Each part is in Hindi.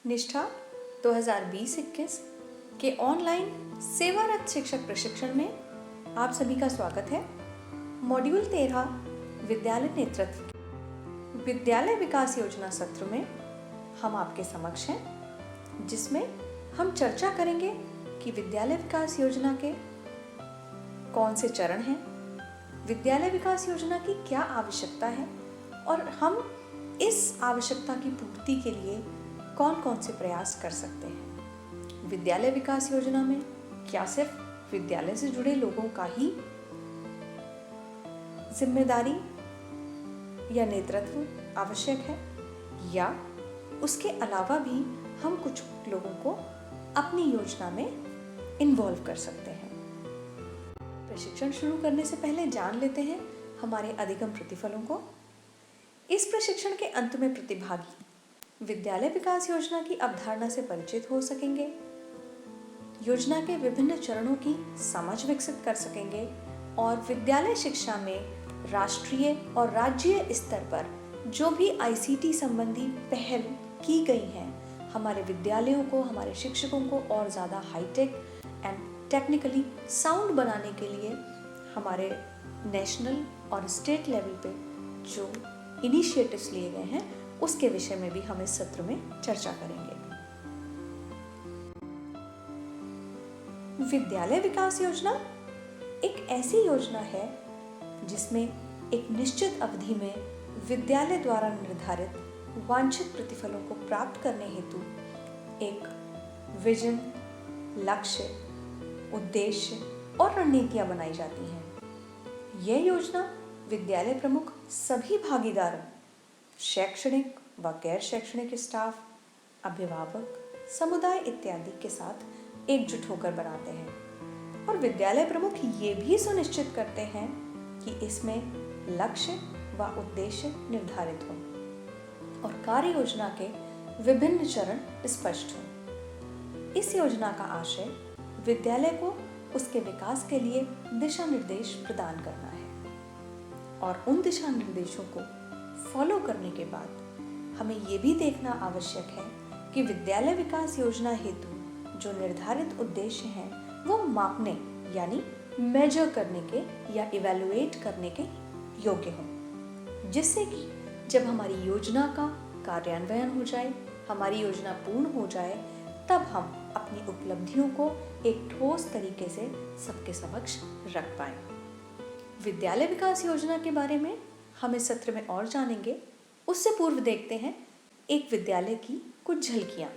निष्ठा 2020-21 के ऑनलाइन सेवारत शिक्षक प्रशिक्षण में आप सभी का स्वागत है। मॉड्यूल 13 विद्यालय नेतृत्व विद्यालय विकास योजना सत्र में हम आपके समक्ष हैं, जिसमें हम चर्चा करेंगे कि विद्यालय विकास योजना के कौन से चरण हैं, विद्यालय विकास योजना की क्या आवश्यकता है और हम इस आवश्यकता की पूर्ति के लिए कौन कौन से प्रयास कर सकते हैं। विद्यालय विकास योजना में क्या सिर्फ विद्यालय से जुड़े लोगों का ही जिम्मेदारी या नेतृत्व आवश्यक है, या उसके अलावा भी हम कुछ लोगों को अपनी योजना में इन्वॉल्व कर सकते हैं। प्रशिक्षण शुरू करने से पहले जान लेते हैं हमारे अधिगम प्रतिफलों को। इस प्रशिक्षण के अंत में प्रतिभागी विद्यालय विकास योजना की अवधारणा से परिचित हो सकेंगे, योजना के विभिन्न चरणों की समझ विकसित कर सकेंगे और विद्यालय शिक्षा में राष्ट्रीय और राज्य स्तर पर जो भी ICT संबंधी पहल की गई हैं, हमारे विद्यालयों को, हमारे शिक्षकों को और ज़्यादा हाईटेक एंड टेक्निकली साउंड बनाने के लिए हमारे नेशनल और स्टेट लेवल पे जो इनिशिएटिव्स लिए गए हैं, उसके विषय में भी हम इस सत्र में चर्चा करेंगे। विद्यालय विकास योजना एक ऐसी योजना है जिसमें एक निश्चित अवधि में विद्यालय द्वारा निर्धारित वांछित प्रतिफलों को प्राप्त करने हेतु एक विजन, लक्ष्य, उद्देश्य और रणनीतियां बनाई जाती हैं। यह योजना विद्यालय प्रमुख सभी भागीदारों, शैक्षणिक व गैर शैक्षणिक स्टाफ, अभिभावक, समुदाय इत्यादि के साथ एकजुट होकर बनाते हैं और विद्यालय प्रमुख ये भी सुनिश्चित करते हैं कि इसमें लक्ष्य व उद्देश्य निर्धारित हों और कार्य योजना के विभिन्न चरण स्पष्ट हों। इस योजना का आशय विद्यालय को उसके विकास के लिए दिशा निर्देश प्रदान करना है और उन दिशा निर्देशों को फॉलो करने के बाद हमें ये भी देखना आवश्यक है कि विद्यालय विकास योजना हेतु जो निर्धारित उद्देश्य हैं वो मापने यानी मेजर करने के या इवैल्यूएट करने के योग्य हों, जिससे कि जब हमारी योजना का कार्यान्वयन हो जाए, हमारी योजना पूर्ण हो जाए, तब हम अपनी उपलब्धियों को एक ठोस तरीके से सबके समक्ष रख पाएं। विद्यालय विकास योजना के बारे में हम इस सत्र में और जानेंगे। उससे पूर्व देखते हैं एक विद्यालय की कुछ झलकियां।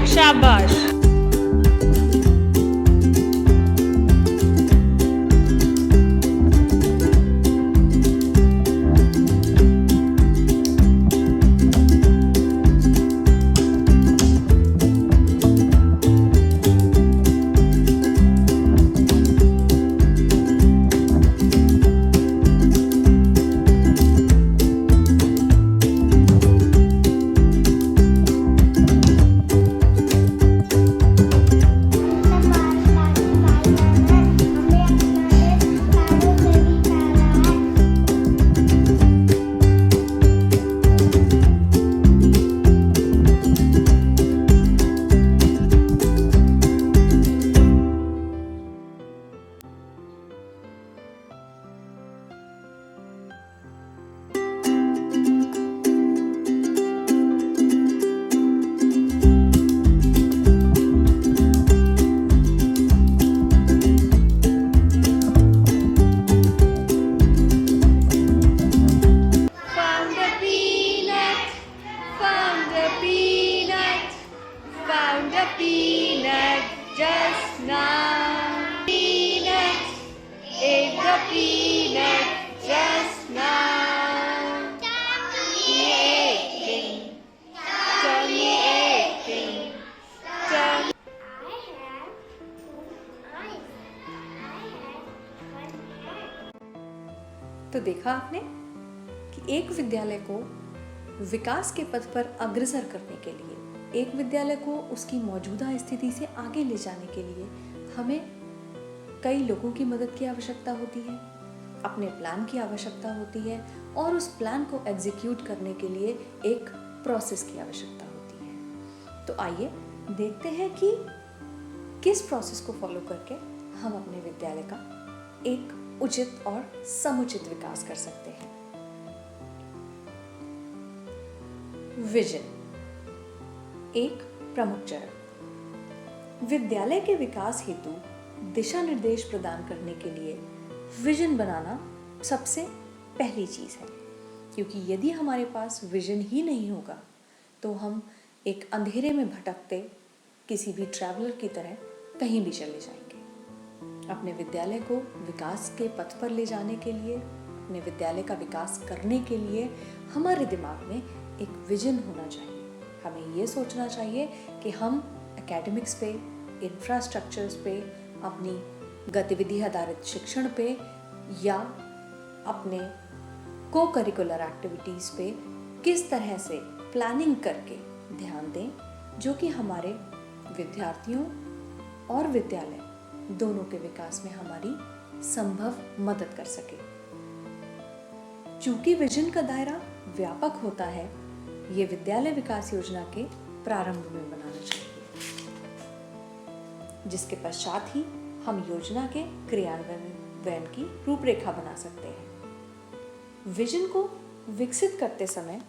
शाबाश। तो देखा आपने कि एक विद्यालय को विकास के पथ पर अग्रसर करने के लिए, एक विद्यालय को उसकी मौजूदा स्थिति से आगे ले जाने के लिए हमें कई लोगों की मदद की आवश्यकता होती है, अपने प्लान की आवश्यकता होती है और उस प्लान को एग्जीक्यूट करने के लिए एक प्रोसेस की आवश्यकता होती है। तो आइए देखते हैं कि किस प्रोसेस को फॉलो करके हम अपने विद्यालय का एक उचित और समुचित विकास कर सकते हैं। विजन एक प्रमुख चरण। विद्यालय के विकास हेतु दिशा निर्देश प्रदान करने के लिए विजन बनाना सबसे पहली चीज है, क्योंकि यदि हमारे पास विजन ही नहीं होगा तो हम एक अंधेरे में भटकते किसी भी ट्रैवलर की तरह कहीं भी चले जाएंगे। अपने विद्यालय को विकास के पथ पर ले जाने के लिए, अपने विद्यालय का विकास करने के लिए हमारे दिमाग में एक विजन होना चाहिए। हमें ये सोचना चाहिए कि हम एकेडमिक्स पे, इंफ्रास्ट्रक्चर्स पे, अपनी गतिविधि आधारित शिक्षण पे या अपने को करिकुलर एक्टिविटीज़ पे किस तरह से प्लानिंग करके ध्यान दें, जो कि हमारे विद्यार्थियों और विद्यालय दोनों के विकास में हमारी संभव मदद कर सके। चूंकि विजन का दायरा व्यापक होता है, ये विद्यालय विकास योजना के प्रारंभ में बनाना चाहिए, जिसके पश्चात ही हम योजना के क्रियान्वयन की रूपरेखा बना सकते हैं। विजन को विकसित करते समय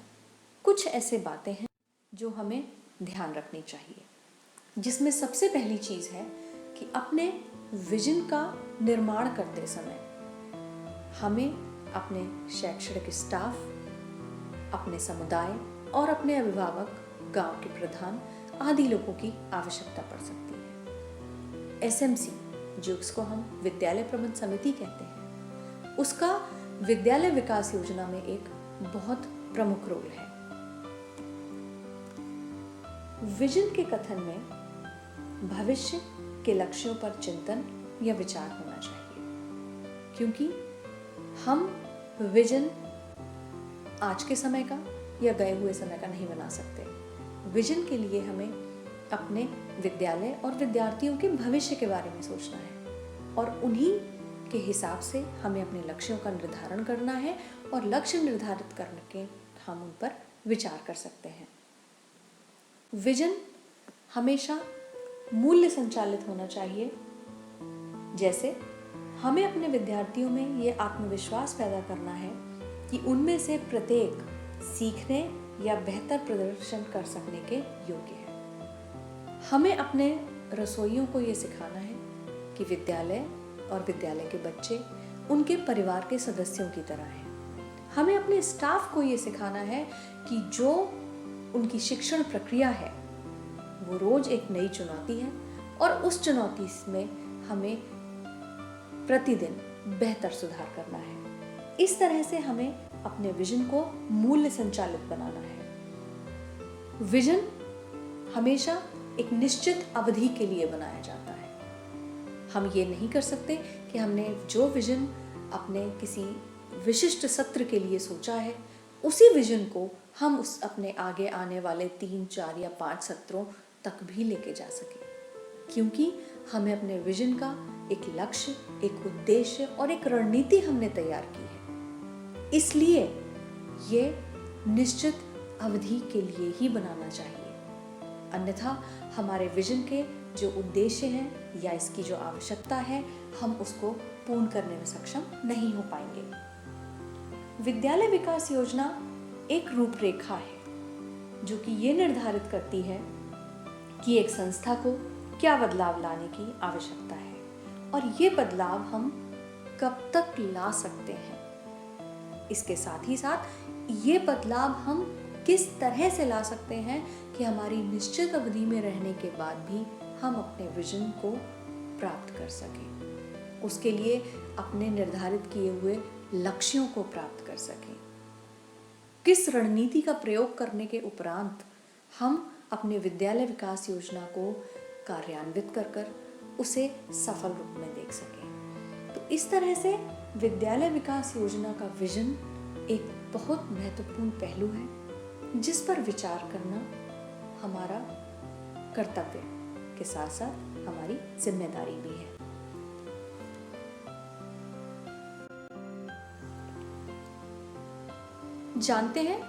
कुछ ऐसे बातें हैं जो हमें ध्यान रखनी चाहिए, जिसमें सबसे पहली चीज है कि अपने विजन का निर्माण करते समय हमें अपने शैक्षणिक स्टाफ, अपने समुदाय और अपने अभिभावक, गांव के प्रधान आदि लोगों की आवश्यकता पड़ सकती है। एसएमसी, जो उसको हम विद्यालय प्रबंध समिति कहते हैं, उसका विद्यालय विकास योजना में एक बहुत प्रमुख रोल है। विजन के कथन में भविष्य के लक्ष्यों पर चिंतन या विचार होना चाहिए, क्योंकि हम विजन आज के समय का या गए हुए समय का नहीं बना सकते। विजन के लिए हमें अपने विद्यालय और विद्यार्थियों के भविष्य के बारे में सोचना है और उन्हीं के हिसाब से हमें अपने लक्ष्यों का निर्धारण करना है और लक्ष्य निर्धारित करके हम उन पर विचार कर सकते हैं। विजन हमेशा मूल्य संचालित होना चाहिए। जैसे हमें अपने विद्यार्थियों में ये आत्मविश्वास पैदा करना है कि उनमें से प्रत्येक सीखने या बेहतर प्रदर्शन कर सकने के योग्य है। हमें अपने रसोइयों को ये सिखाना है कि विद्यालय और विद्यालय के बच्चे उनके परिवार के सदस्यों की तरह हैं। हमें अपने स्टाफ को ये सिखाना है कि जो उनकी शिक्षण प्रक्रिया है वो रोज एक नई चुनौती है और उस चुनौती में हमें प्रतिदिन बेहतर सुधार करना है। इस तरह से हमें अपने विजन को मूल्य संचालित बनाना है। विजन हमेशा एक निश्चित अवधि के लिए बनाया जाता है। हम ये नहीं कर सकते कि हमने जो विजन अपने किसी विशिष्ट सत्र के लिए सोचा है, उसी विजन को हम उस अपने आगे आने वाले 3, 4 या 5 सत्रों तक भी लेके जा सके, क्योंकि हमें अपने विजन का एक लक्ष्य, एक उद्देश्य और एक रणनीति हमने तैयार की है। इसलिए ये निश्चित अवधि के लिए ही बनाना चाहिए, अन्यथा हमारे विजन के जो उद्देश्य हैं या इसकी जो आवश्यकता है, हम उसको पूर्ण करने में सक्षम नहीं हो पाएंगे। विद्यालय विकास योजना एक रूपरेखा है जो कि ये निर्धारित करती है कि एक संस्था को क्या बदलाव लाने की आवश्यकता है और ये बदलाव हम कब तक ला सकते हैं। इसके साथ ही साथ ये बदलाव हम किस तरह से ला सकते हैं कि हमारी निश्चित अवधि में रहने के बाद भी हम अपने विजन को प्राप्त कर सकें, उसके लिए अपने निर्धारित किए हुए लक्ष्यों को प्राप्त कर सकें। किस रणनीति का प्रयोग करने के उपरांत हम अपने विद्यालय विकास योजना को कार्यान्वित कर उसे सफल रूप में देख सकें। तो इस तरह से विद्यालय विकास योजना का विजन एक बहुत महत्वपूर्ण पहलू है जिस पर विचार करना हमारा कर्तव्य के साथ साथ हमारी जिम्मेदारी भी है। जानते हैं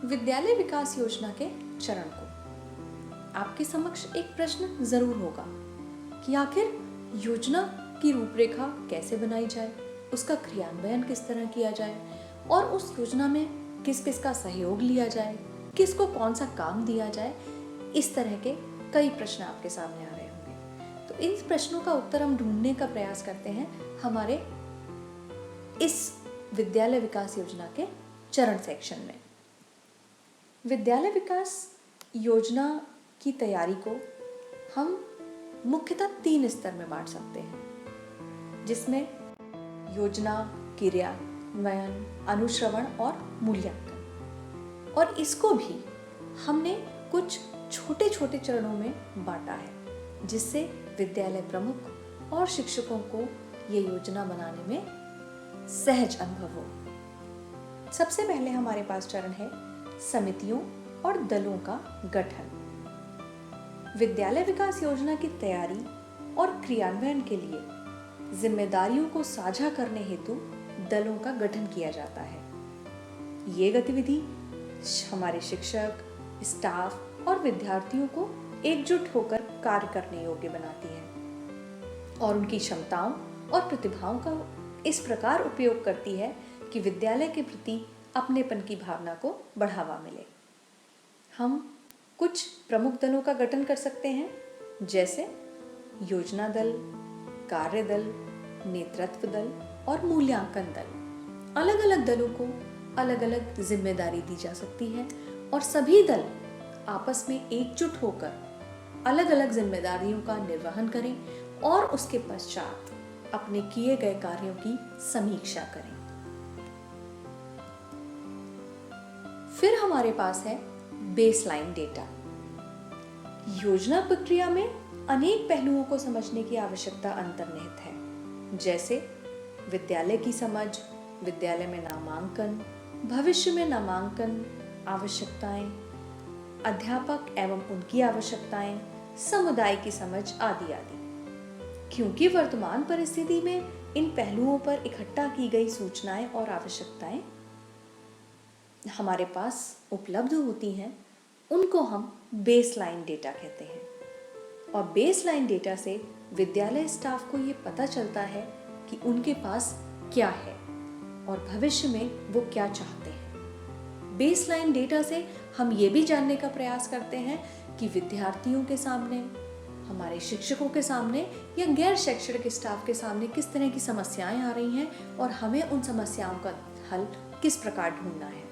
विद्यालय विकास योजना के चरण को। आपके समक्ष एक प्रश्न जरूर होगा कि आखिर योजना की रूपरेखा कैसे बनाई जाए, उसका क्रियान्वयन किस तरह किया जाए और उस योजना में किस किस का सहयोग लिया जाए, किसको कौन सा काम दिया जाए। इस तरह के कई प्रश्न आपके सामने आ रहे होंगे। तो इन प्रश्नों का उत्तर हम ढूंढने का प्रयास करते हैं हमारे इस विद्यालय विकास योजना के चरण सेक्शन में। विद्यालय विकास योजना की तैयारी को हम मुख्यतः 3 स्तर में बांट सकते हैं, जिसमें योजना, क्रियान्वयन, अनुश्रवण और मूल्यांकन। और इसको भी हमने कुछ छोटे छोटे चरणों में बांटा है, जिससे विद्यालय प्रमुख और शिक्षकों को ये योजना बनाने में सहज अनुभव हो। सबसे पहले हमारे पास चरण है समितियों और दलों का गठन। विद्यालय विकास योजना की तैयारी और क्रियान्वयन के लिए जिम्मेदारियों को साझा करने हेतु दलों का गठन किया जाता है। ये गतिविधि हमारे शिक्षक, स्टाफ और विद्यार्थियों को एकजुट होकर कार्य करने योग्य बनाती है और उनकी क्षमताओं और प्रतिभाओं का इस प्रकार उपयोग करती है कि विद्यालय के प्रति अपनेपन की भावना को बढ़ावा मिले। हम कुछ प्रमुख दलों का गठन कर सकते हैं, जैसे योजना दल, कार्य दल, नेतृत्व दल और मूल्यांकन दल। अलग अलग दलों को अलग अलग जिम्मेदारी दी जा सकती है और सभी दल आपस में एकजुट होकर अलग अलग जिम्मेदारियों का निर्वहन करें और उसके पश्चात अपने किए गए कार्यों की समीक्षा करें। फिर हमारे पास है बेसलाइन डेटा। योजना प्रक्रिया में अनेक पहलुओं को समझने की आवश्यकता अंतर्निहित है, जैसे विद्यालय की समझ, विद्यालय में नामांकन, भविष्य में नामांकन आवश्यकताएं, अध्यापक एवं उनकी आवश्यकताएं, समुदाय की समझ आदि आदि। क्योंकि वर्तमान परिस्थिति में इन पहलुओं पर इकट्ठा की गई सूचनाएं और आवश्यकताएं हमारे पास उपलब्ध होती हैं, उनको हम बेसलाइन डेटा कहते हैं। और बेसलाइन डेटा से विद्यालय स्टाफ को ये पता चलता है कि उनके पास क्या है और भविष्य में वो क्या चाहते हैं। बेसलाइन डेटा से हम ये भी जानने का प्रयास करते हैं कि विद्यार्थियों के सामने, हमारे शिक्षकों के सामने या गैर शैक्षणिक स्टाफ के सामने किस तरह की समस्याएं आ रही हैं और हमें उन समस्याओं का हल किस प्रकार ढूंढना है।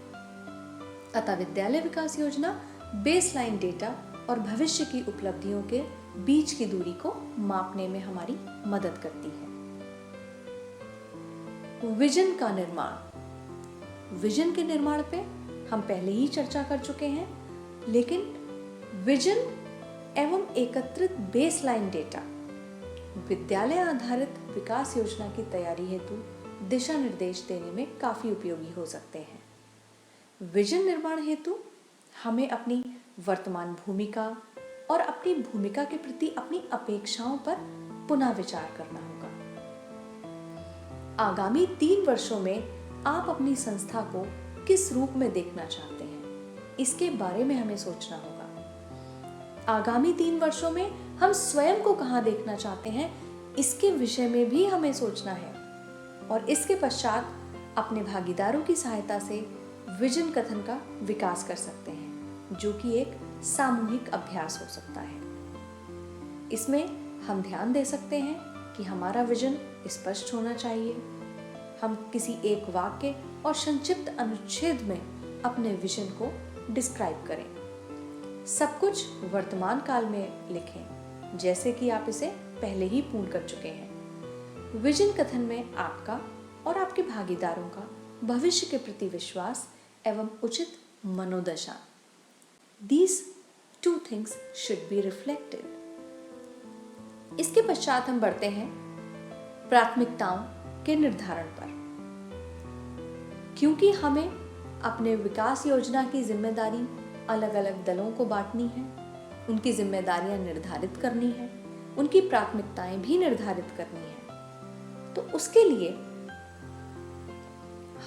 अतः विद्यालय विकास योजना बेसलाइन डेटा और भविष्य की उपलब्धियों के बीच की दूरी को मापने में हमारी मदद करती है। विजन का निर्माण। विजन के निर्माण पे हम पहले ही चर्चा कर चुके हैं, लेकिन विजन एवं एकत्रित बेसलाइन डेटा विद्यालय आधारित विकास योजना की तैयारी हेतु दिशा निर्देश देने में काफी उपयोगी हो सकते हैं। विजन निर्माण हेतु हमें अपनी वर्तमान भूमिका और अपनी भूमिका के प्रति अपनी अपेक्षाओं पर पुनः विचार करना होगा। आगामी 3 वर्षों में आप अपनी संस्था को किस रूप में देखना चाहते हैं, इसके बारे में हमें सोचना होगा। आगामी 3 वर्षों में हम स्वयं को कहां देखना चाहते हैं, इसके विषय में भी हमें सोचना है और इसके पश्चात अपने भागीदारों की सहायता से विजन कथन का विकास कर सकते हैं, जो कि एक सामूहिक अभ्यास हो सकता है। इसमें हम ध्यान दे सकते हैं कि हमारा विजन स्पष्ट होना चाहिए। हम किसी एक वाक्य और संक्षिप्त अनुच्छेद में अपने विजन को डिस्क्राइब करें। सब कुछ वर्तमान काल में लिखें, जैसे कि आप इसे पहले ही पूर्ण कर चुके हैं। विजन कथन में आपका और आपके भागीदारों का भविष्य के प्रति विश्वास एवं उचित मनोदशा, These 2 things should be reflected। इसके पश्चात हम बढ़ते हैं प्राथमिकताओं के निर्धारण पर। क्योंकि हमें अपने विकास योजना की जिम्मेदारी अलग अलग दलों को बांटनी है, उनकी जिम्मेदारियां निर्धारित करनी है, उनकी प्राथमिकताएं भी निर्धारित करनी है, तो उसके लिए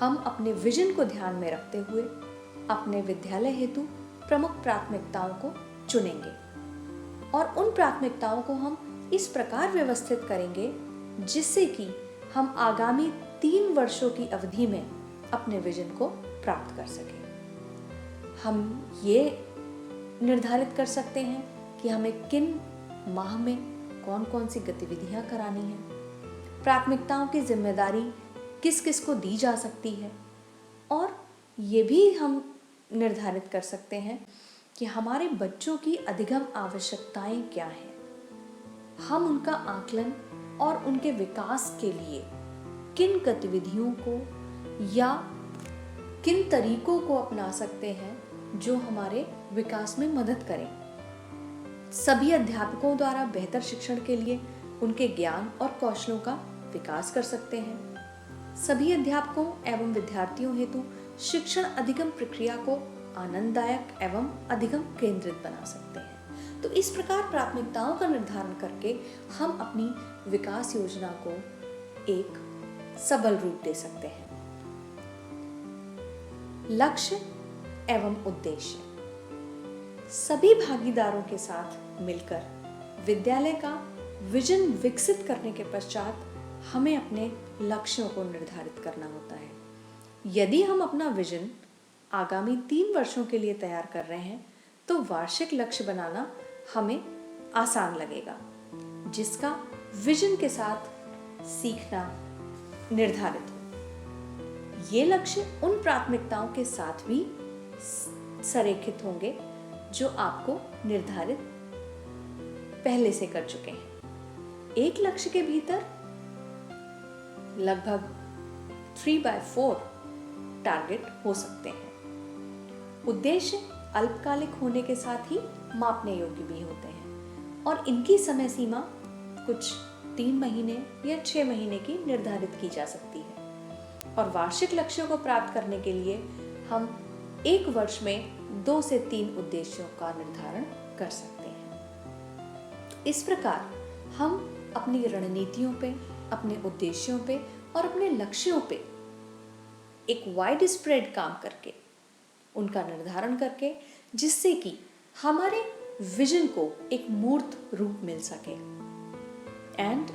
हम अपने विजन को ध्यान में रखते हुए अपने विद्यालय हेतु प्रमुख प्राथमिकताओं को चुनेंगे और उन प्राथमिकताओं को हम इस प्रकार व्यवस्थित करेंगे जिससे कि हम आगामी 3 वर्षों की अवधि में अपने विजन को प्राप्त कर सकें। हम ये निर्धारित कर सकते हैं कि हमें किन माह में कौन कौन सी गतिविधियां करानी है, प्राथमिकताओं की जिम्मेदारी किस किस को दी जा सकती है, और ये भी हम निर्धारित कर सकते हैं कि हमारे बच्चों की अधिगम आवश्यकताएं क्या हैं। हम उनका आकलन और उनके विकास के लिए किन गतिविधियों को या किन तरीकों को अपना सकते हैं जो हमारे विकास में मदद करें। सभी अध्यापकों द्वारा बेहतर शिक्षण के लिए उनके ज्ञान और कौशलों का विकास कर सकते हैं। सभी अध्यापकों एवं विद्यार्थियों हेतु शिक्षण अधिगम प्रक्रिया को आनंददायक एवं अधिगम केंद्रित बना सकते हैं। तो इस प्रकार प्राथमिकताओं का निर्धारण करके हम अपनी विकास योजना को एक सबल रूप दे सकते हैं। लक्ष्य एवं उद्देश्य। सभी भागीदारों के साथ मिलकर विद्यालय का विजन विकसित करने के पश्चात हमें अपने लक्ष्यों को निर्धारित करना होता है। यदि हम अपना विजन आगामी 3 वर्षों के लिए तैयार कर रहे हैं तो वार्षिक लक्ष्य बनाना हमें आसान लगेगा, जिसका विजन के साथ सीखना निर्धारित हो। ये लक्ष्य उन प्राथमिकताओं के साथ भी संरेखित होंगे जो आपको निर्धारित पहले से कर चुके हैं। एक लक्ष्य के भीतर लगभग 3/4 टारगेट हो सकते हैं। उद्देश्य अल्पकालिक होने के साथ ही मापने योग्य भी होते हैं और इनकी समय सीमा कुछ 3 महीने या 6 महीने की निर्धारित की जा सकती है। और वार्षिक लक्ष्यों को प्राप्त करने के लिए हम 1 वर्ष में 2 से 3 उद्देश्यों का निर्धारण कर सकते हैं। इस प्रकार हम अपनी रणनीतियों पे, अपने उद्देश्यों पे और अपने लक्ष्यों पे एक वाइड स्प्रेड काम करके उनका निर्धारण करके, जिससे कि हमारे विजन को एक मूर्त रूप मिल सके। एंड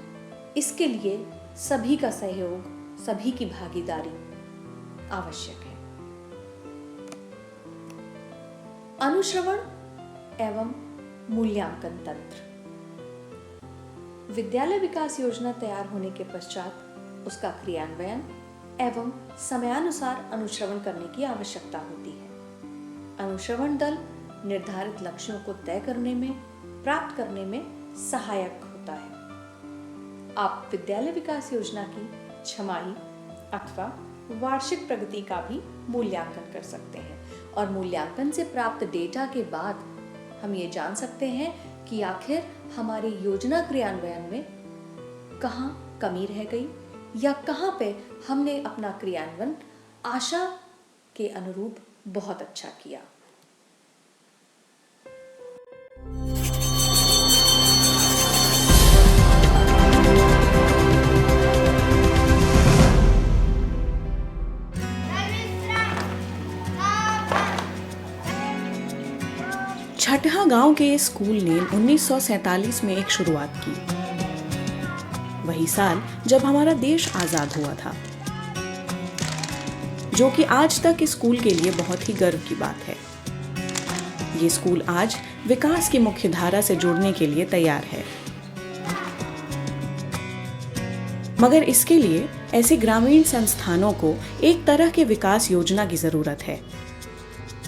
इसके लिए सभी का सहयोग, सभी की भागीदारी आवश्यक है। अनुश्रवण एवं मूल्यांकन तंत्र। विद्यालय विकास योजना तैयार होने के पश्चात उसका क्रियान्वयन एवं समयानुसार अनुश्रवण करने की आवश्यकता होती है। अनुश्रवण दल निर्धारित लक्ष्यों को तय करने में, प्राप्त करने में सहायक होता है। आप विद्यालय विकास योजना की छमाही अथवा वार्षिक प्रगति का भी मूल्यांकन कर सकते हैं और मूल्यांकन से प्राप्त डेटा के बाद हम ये जान सकते हैं कि आखिर हमारी योजना क्रियान्वयन में कहाँ कमी रह गई या कहाँ पे हमने अपना क्रियान्वयन आशा के अनुरूप बहुत अच्छा किया। छठहा गांव के इस स्कूल ने 1947 में एक शुरुआत की, वही साल जब हमारा देश आजाद हुआ था, जो कि आज तक इस स्कूल के लिए बहुत ही गर्व की बात है। ये स्कूल आज विकास की मुख्य धारा से जुड़ने के लिए तैयार है, मगर इसके लिए ऐसे ग्रामीण संस्थानों को एक तरह के विकास योजना की जरूरत है,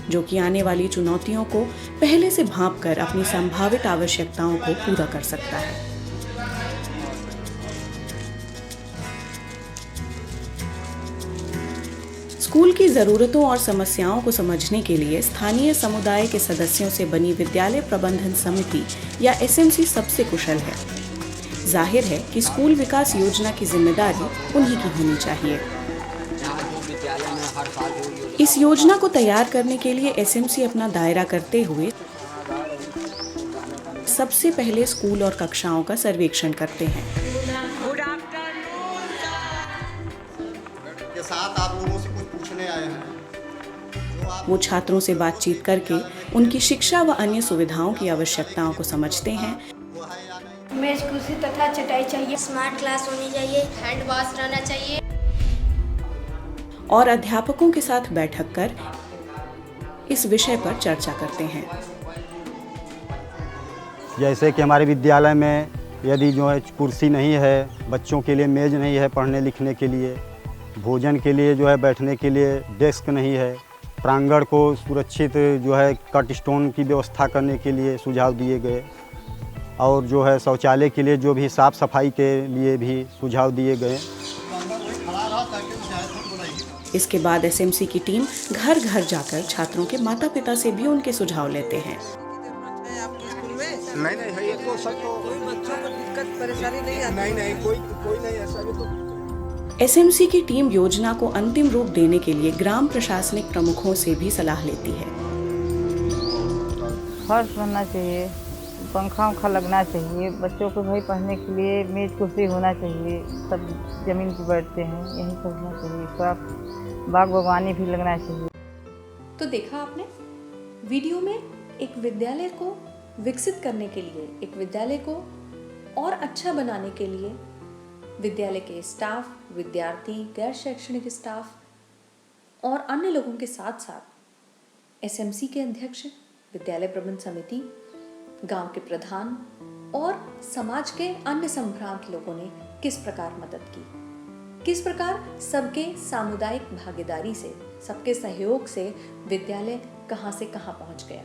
जो कि आने वाली चुनौतियों को पहले से भांपकर अपनी संभावित आवश्यकताओं को पूरा कर सकता है। स्कूल की जरूरतों और समस्याओं को समझने के लिए स्थानीय समुदाय के सदस्यों से बनी विद्यालय प्रबंधन समिति या एसएमसी सबसे कुशल है। जाहिर है कि स्कूल विकास योजना की जिम्मेदारी उन्हीं की होनी चाहिए। इस योजना को तैयार करने के लिए एसएमसी अपना दायरा करते हुए सबसे पहले स्कूल और कक्षाओं का सर्वेक्षण करते हैं। के साथ आप लोगों से कुछ पूछने आए हैं। वो छात्रों से बातचीत करके उनकी शिक्षा व अन्य सुविधाओं की आवश्यकताओं को समझते हैं। मेज कुर्सी तथा चटाई चाहिए, स्मार्ट क्लास होनी चाहिए, हैंड वॉश रहना चाहिए और अध्यापकों के साथ बैठक कर इस विषय पर चर्चा करते हैं। जैसे कि हमारे विद्यालय में यदि जो है कुर्सी नहीं है, बच्चों के लिए मेज़ नहीं है पढ़ने लिखने के लिए, भोजन के लिए जो है बैठने के लिए डेस्क नहीं है, प्रांगण को सुरक्षित जो है कट स्टोन की व्यवस्था करने के लिए सुझाव दिए गए और जो है शौचालय के लिए जो भी साफ़ सफाई के लिए भी सुझाव दिए गए। इसके बाद एसएमसी की टीम घर घर जाकर छात्रों के माता पिता से भी उनके सुझाव लेते हैं। नहीं है, ये तो सब तो कोई बच्चों को दिक्कत परेशानी नहीं आती। नहीं कोई नहीं ऐसा भी तो। एसएमसी की टीम योजना को अंतिम रूप देने के लिए ग्राम प्रशासनिक प्रमुखों से भी सलाह लेती है। फर्श बनना चाहिए, पंखा उंखा लगना चाहिए, बच्चों को भाई पढ़ने के लिए मेज कुर्सी होना चाहिए, सब जमीन पर बैठते हैं, यही सब होना चाहिए, सब बाग बागवानी भी लगना चाहिए। तो देखा आपने, वीडियो में एक विद्यालय को विकसित करने के लिए, एक विद्यालय को और अच्छा बनाने के लिए विद्यालय के स्टाफ, विद्यार्थी, गैर शैक्षणिक स्टाफ और अन्य लोगों के साथ साथ एसएमसी के अध्यक्ष, विद्यालय प्रबंध समिति, गांव के प्रधान और समाज के अन्य संभ्रांत लोगों ने किस प्रकार मदद की, किस प्रकार सबके सामुदायिक भागीदारी से, सबके सहयोग से विद्यालय कहां से कहां पहुंच गया।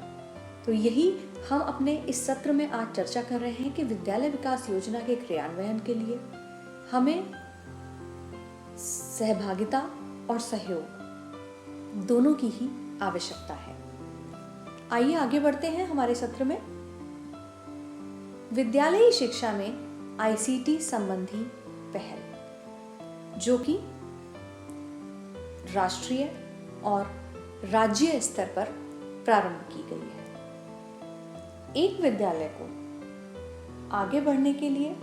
तो यही हम अपने इस सत्र में आज चर्चा कर रहे हैं कि विद्यालय विकास योजना के क्रियान्वयन के लिए हमें सहभागिता और सहयोग दोनों की ही आवश्यकता है। आइए आगे बढ़ते हैं हमारे सत्र में। विद्यालयी शिक्षा में आईसीटी संबंधी पहल, जो कि राष्ट्रीय और राज्य स्तर पर प्रारंभ की गई है। एक विद्यालय को आगे बढ़ने के लिए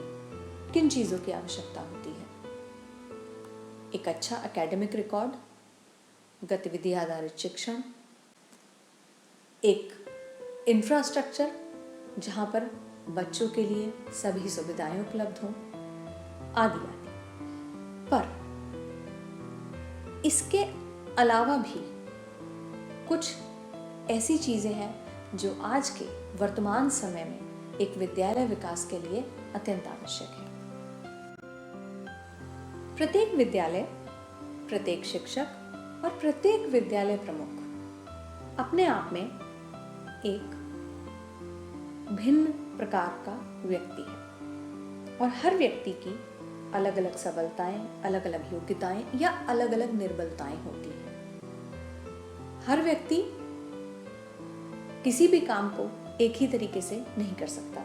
किन चीजों की आवश्यकता होती है? एक अच्छा एकेडमिक रिकॉर्ड, गतिविधि आधारित शिक्षण, एक इंफ्रास्ट्रक्चर जहां पर बच्चों के लिए सभी सुविधाएं उपलब्ध हों, आदि आदि। पर इसके अलावा भी कुछ ऐसी चीजें हैं जो आज के वर्तमान समय में एक विद्यालय विकास के लिए अत्यंत आवश्यक है। प्रत्येक विद्यालय, प्रत्येक शिक्षक और प्रत्येक विद्यालय प्रमुख अपने आप में एक भिन्न प्रकार का व्यक्ति है और हर व्यक्ति की अलग अलग सबलताएं, अलग अलग योग्यताएं या अलग अलग निर्बलताएं होती हैं। हर व्यक्ति किसी भी काम को एक ही तरीके से नहीं कर सकता।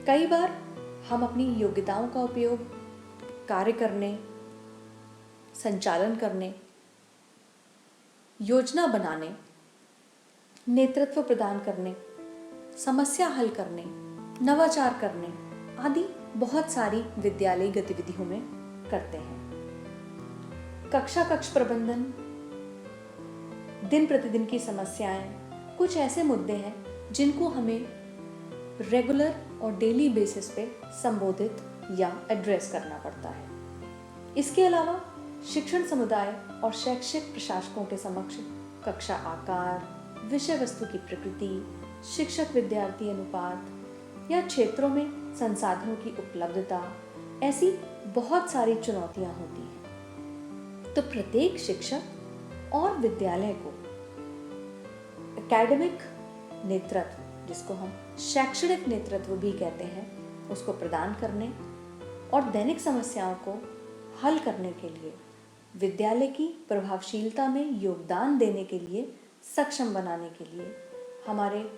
कई बार हम अपनी योग्यताओं का उपयोग कार्य करने, संचालन करने, योजना बनाने, नेतृत्व प्रदान करने, समस्या हल करने, नवाचार करने आदि बहुत सारी विद्यालयी गतिविधियों में करते हैं। कक्षा कक्ष प्रबंधन, दिन प्रतिदिन की समस्याएं, कुछ ऐसे मुद्दे हैं जिनको हमें रेगुलर और डेली बेसिस पे संबोधित या एड्रेस करना पड़ता है। इसके अलावा शिक्षण समुदाय और शैक्षिक प्रशासकों के समक्ष कक्षा आकार, विषय वस्तु की प्रकृति, शिक्षक विद्यार्थी अनुपात या क्षेत्रों में संसाधनों की उपलब्धता, ऐसी बहुत सारी चुनौतियां होती हैं। तो प्रत्येक शिक्षक और विद्यालय को एकेडमिक नेतृत्व, जिसको हम शैक्षणिक नेतृत्व भी कहते हैं, उसको प्रदान करने और दैनिक समस्याओं को हल करने के लिए, विद्यालय की प्रभावशीलता में योगदान देने के लिए, सक्षम बनाने के लिए हमारे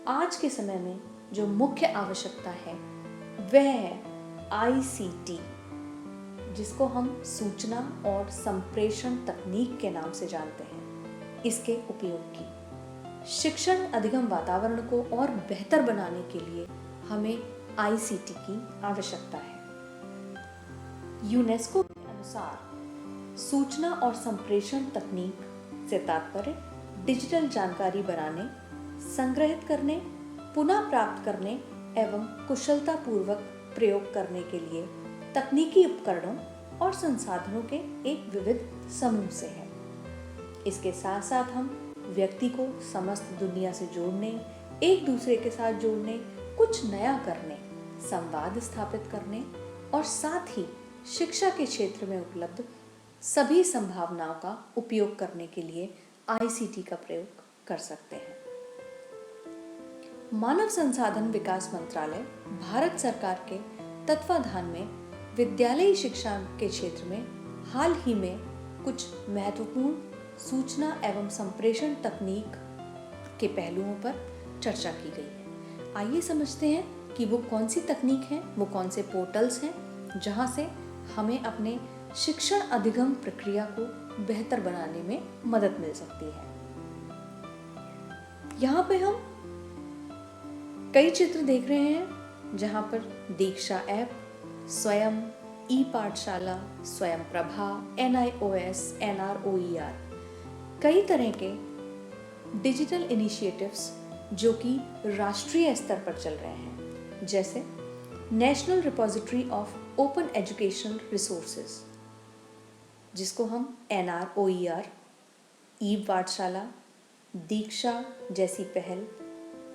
आज के समय में जो मुख्य आवश्यकता है वह है ICT, जिसको हम सूचना और संप्रेषण तकनीक के नाम से जानते हैं, इसके उपयोग की। शिक्षण अधिगम वातावरण को और बेहतर बनाने के लिए हमें ICT की आवश्यकता है। यूनेस्को के अनुसार सूचना और संप्रेषण तकनीक से तात्पर्य डिजिटल जानकारी बनाने, संग्रहित करने, पुनः प्राप्त करने एवं कुशलतापूर्वक प्रयोग करने के लिए तकनीकी उपकरणों और संसाधनों के एक विविध समूह से है। इसके साथ साथ हम व्यक्ति को समस्त दुनिया से जोड़ने, एक दूसरे के साथ जोड़ने, कुछ नया करने, संवाद स्थापित करने और साथ ही शिक्षा के क्षेत्र में उपलब्ध सभी संभावनाओं का उपयोग करने के लिए ICT का प्रयोग कर सकते हैं। मानव संसाधन विकास मंत्रालय भारत सरकार के तत्वाधान में विद्यालयी शिक्षा के क्षेत्र में हाल ही में कुछ महत्वपूर्ण सूचना एवं संप्रेषण तकनीक के पहलुओं पर चर्चा की गई है। आइए समझते हैं कि वो कौन सी तकनीक है, वो कौन से पोर्टल्स हैं जहां से हमें अपने शिक्षण अधिगम प्रक्रिया को बेहतर बनाने में मदद मिल सकती है। यहाँ पे हम कई चित्र देख रहे हैं जहाँ पर दीक्षा ऐप, स्वयं, ई-पाठशाला, स्वयं प्रभा, NIOS, NROER, कई तरह के डिजिटल इनिशिएटिव्स जो कि राष्ट्रीय स्तर पर चल रहे हैं, जैसे national repository of open educational resources, जिसको हम NROER, ई-पाठशाला, दीक्षा जैसी पहल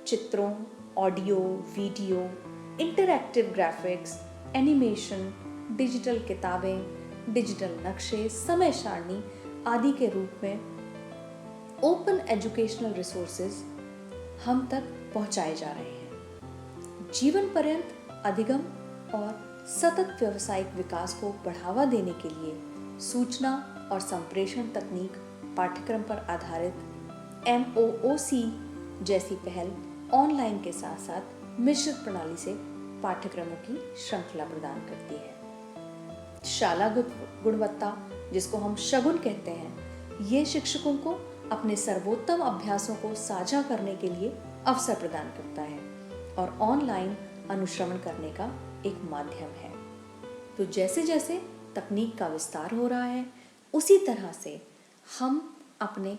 चित्रों, audio, video, interactive graphics, animation, digital किताबें, डिजिटल नक्शे, समय सारणी आदि के रूप में ओपन एजुकेशनल रिसोर्सेज हम तक पहुंचाए जा रहे हैं। जीवन पर्यंत अधिगम और सतत व्यावसायिक विकास को बढ़ावा देने के लिए सूचना और संप्रेषण तकनीक पाठ्यक्रम पर आधारित MOOC जैसी पहल ऑनलाइन के साथ साथ मिश्रित प्रणाली से पाठ्यक्रमों की श्रृंखला प्रदान करती है। शाला गुणवत्ता, जिसको हम शगुन कहते हैं, ये शिक्षकों को अपने सर्वोत्तम अभ्यासों को साझा करने के लिए अवसर प्रदान करता है और ऑनलाइन अनुश्रवण करने का एक माध्यम है। तो जैसे जैसे तकनीक का विस्तार हो रहा है, उसी तरह से हम अपने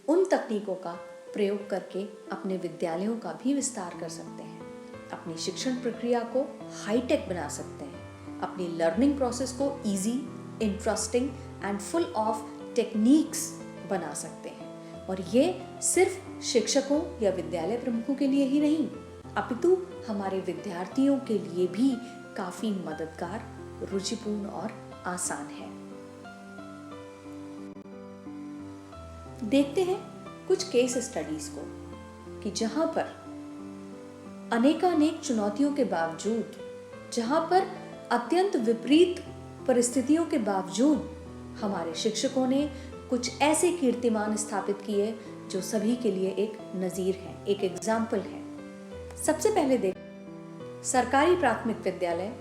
उन तकनीकों का प्रयोग करके अपने विद्यालयों का भी विस्तार कर सकते हैं, अपनी शिक्षण प्रक्रिया को हाईटेक बना सकते हैं, अपनी लर्निंग प्रोसेस को easy, interesting and full of techniques बना सकते हैं। और ये सिर्फ शिक्षकों या विद्यालय प्रमुखों के लिए ही नहीं, अपितु हमारे विद्यार्थियों के लिए भी काफी मददगार, रुचिपूर्ण और आसान है। देखते हैं कुछ केस स्टडीज को कि जहां पर अनेकानेक चुनौतियों के बावजूद, जहां पर अत्यंत विपरीत परिस्थितियों के बावजूद हमारे शिक्षकों ने कुछ ऐसे कीर्तिमान स्थापित किए जो सभी के लिए एक नजीर है, एक एग्जाम्पल है। सबसे पहले देख सरकारी प्राथमिक विद्यालय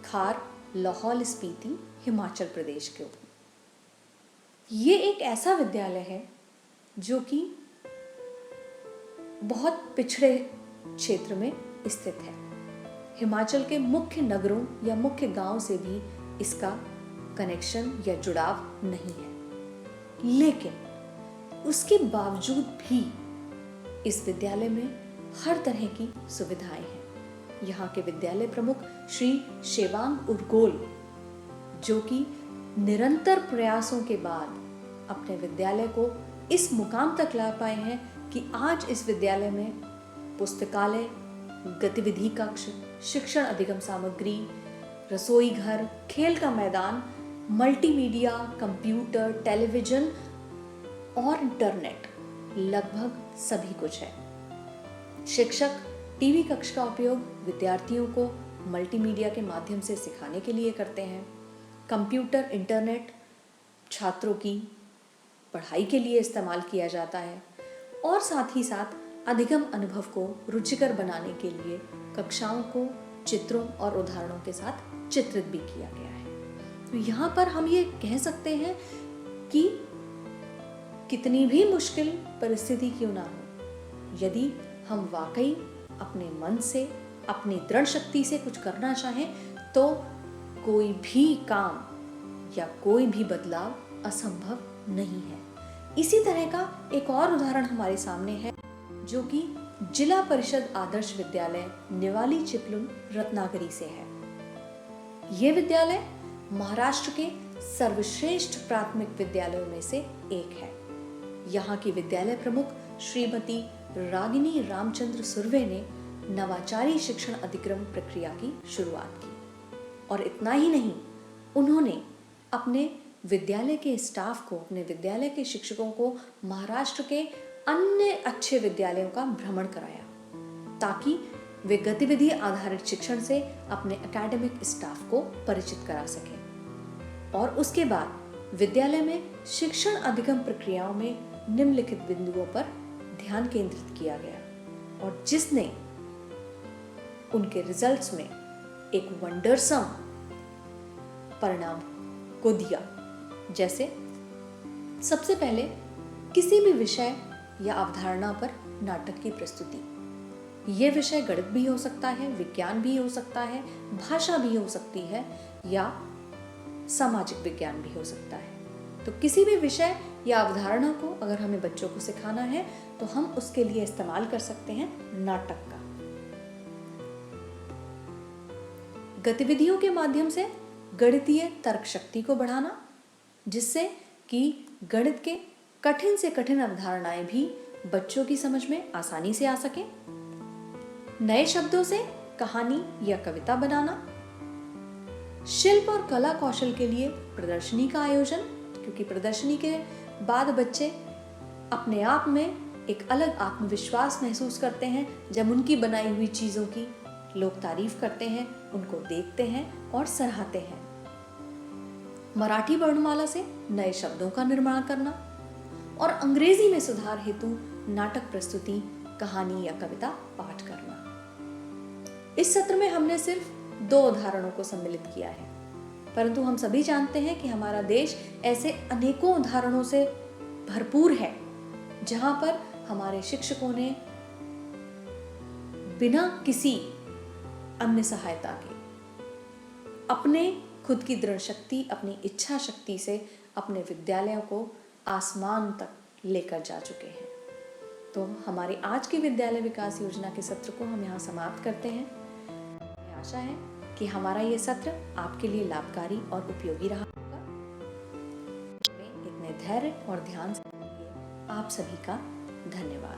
खार, लाहौल स्पीति, हिमाचल प्रदेश के। ये एक ऐसा विद्यालय है जो कि बहुत पिछड़े क्षेत्र में स्थित है। हिमाचल के मुख्य नगरों या मुख्य गांव से भी इसका कनेक्शन या जुड़ाव नहीं है, लेकिन उसके बावजूद भी इस विद्यालय में हर तरह की सुविधाएं हैं। यहाँ के विद्यालय प्रमुख श्री शेवांग उर्गोल, जो कि निरंतर प्रयासों के बाद अपने विद्यालय को इस मुकाम तक ला पाए हैं कि आज इस विद्यालय में पुस्तकालय, गतिविधि कक्ष, शिक्षण अधिगम सामग्री, रसोई घर, खेल का मैदान, मल्टीमीडिया, कंप्यूटर, टेलीविजन और इंटरनेट, लगभग सभी कुछ है। शिक्षक टीवी कक्ष का उपयोग विद्यार्थियों को मल्टीमीडिया के माध्यम से सिखाने के लिए करते हैं। कंप्यूटर, इंटरनेट छात्रों की पढ़ाई के लिए इस्तेमाल किया जाता है और साथ ही साथ अधिगम अनुभव को रुचिकर बनाने के लिए कक्षाओं को चित्रों और उदाहरणों के साथ चित्रित भी किया गया है। तो यहाँ पर हम ये कह सकते हैं कि कितनी भी मुश्किल परिस्थिति क्यों ना हो, यदि हम वाकई अपने मन से, अपनी दृढ़ शक्ति से कुछ करना चाहें तो कोई भी काम या कोई भी बदलाव असंभव नहीं है। इसी तरह का एक और उदाहरण हमारे सामने है, जो कि जिला परिषद आदर्श विद्यालय निवाली चिपलुन रत्नागिरी से है। ये विद्यालय महाराष्ट्र के सर्वश्रेष्ठ प्राथमिक विद्यालयों में से एक है। यहाँ की विद्यालय प्रमुख श्रीमती रागिनी रामचंद्र सुर्वे ने नवाचारी शिक्षण अधिक्रम प्रक्रिया की शुरुआत की, और इतना ही नहीं, उन्होंने अपने विद्यालय के स्टाफ को, अपने विद्यालय के शिक्षकों को महाराष्ट्र के अन्य अच्छे विद्यालयों का भ्रमण कराया, ताकि वे गतिविधि आधारित शिक्षण से अपने एकेडमिक स्टाफ को परिचित करा सकें। और उसके बाद विद्यालय में शिक्षण अधिगम प्रक्रियाओं में निम्नलिखित बिंदुओं पर ध्यान केंद्रित किया गया, और जिसने उनके रिजल्ट्स में एक वंडरसम परिणाम को दिया। जैसे सबसे पहले किसी भी विषय या अवधारणा पर नाटक की प्रस्तुति। ये विषय गणित भी हो सकता है, विज्ञान भी हो सकता है, भाषा भी हो सकती है, या सामाजिक विज्ञान भी हो सकता है। तो किसी भी विषय या अवधारणा को अगर हमें बच्चों को सिखाना है तो हम उसके लिए इस्तेमाल कर सकते हैं नाटक का। गतिविधियों के माध्यम से गणितीय तर्क शक्ति को बढ़ाना, जिससे कि गणित के कठिन से कठिन अवधारणाएं भी बच्चों की समझ में आसानी से आ सके। नए शब्दों से कहानी या कविता बनाना। शिल्प और कला कौशल के लिए प्रदर्शनी का आयोजन, क्योंकि प्रदर्शनी के बाद बच्चे अपने आप में एक अलग आत्मविश्वास महसूस करते हैं जब उनकी बनाई हुई चीजों की लोग तारीफ करते हैं, उनको देखते हैं और सराहते हैं। मराठी वर्णमाला से नए शब्दों का निर्माण करना, और अंग्रेजी में सुधार हेतु नाटक प्रस्तुति, कहानी या कविता पाठ करना। इस सत्र में हमने सिर्फ 2 उदाहरणों को सम्मिलित किया है, परंतु हम सभी जानते हैं कि हमारा देश ऐसे अनेकों उदाहरणों से भरपूर है, जहां पर हमारे शिक्षकों ने बिना किसी अन्य सहायता के अपने खुद की दृढ़ शक्ति, अपनी इच्छा शक्ति से अपने विद्यालयों को आसमान तक लेकर जा चुके हैं। तो हमारी आज की विद्यालय विकास योजना के सत्र को हम यहाँ समाप्त करते हैं। मुझे आशा है कि हमारा ये सत्र आपके लिए लाभकारी और उपयोगी रहा होगा। इतने धैर्य और ध्यान से आप सभी का धन्यवाद।